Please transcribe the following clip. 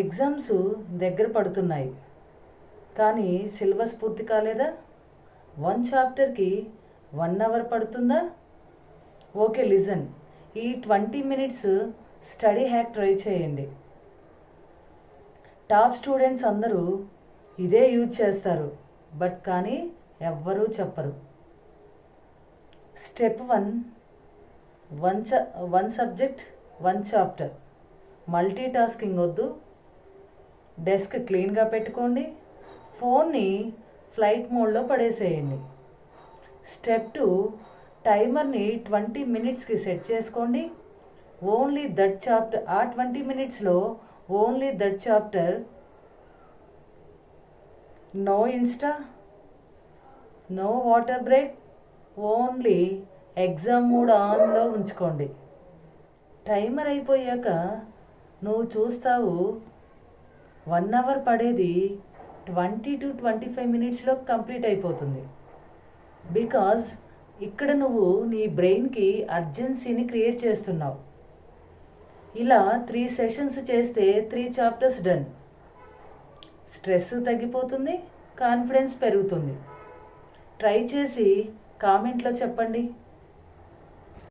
Exams దగ్గర పడుతున్నాయి కానీ సిలబస్ పూర్తి కాలేదా? 1 చాప్టర్కి 1 అవర్ పడుతుందా? Okay, listen. ఈ 20 మినిట్స్ స్టడీ హ్యాక్ ట్రై చేయండి. టాప్ స్టూడెంట్స్ అందరూ ఇదే యూజ్ చేస్తారు, బట్ కానీ ఎవ్వరూ చెప్పరు. Step 1, 1 subject 1 chapter. Multi tasking వద్దు. డెస్క్ క్లీన్గా పెట్టుకోండి. ఫోన్ని ఫ్లైట్ మోడ్లో పడేసేయండి. స్టెప్ 2, టైమర్ని 20 మినిట్స్కి సెట్ చేసుకోండి. Only that chapter. ఆ 20 మినిట్స్లో only that chapter. No Insta, no water break, only exam mode ఆన్లో ఉంచుకోండి. టైమర్ అయిపోయాక నువ్వు చూస్తావు 1 అవర్ పడేది 20 to 25 మినిట్స్లో కంప్లీట్ అయిపోతుంది. బికాజ్ ఇక్కడ నువ్వు నీ బ్రెయిన్కి అర్జెన్సీని క్రియేట్ చేస్తున్నావు. ఇలా 3 సెషన్స్ చేస్తే 3 చాప్టర్స్ డన్. స్ట్రెస్ తగ్గిపోతుంది, కాన్ఫిడెన్స్ పెరుగుతుంది. ట్రై చేసి కామెంట్లో చెప్పండి.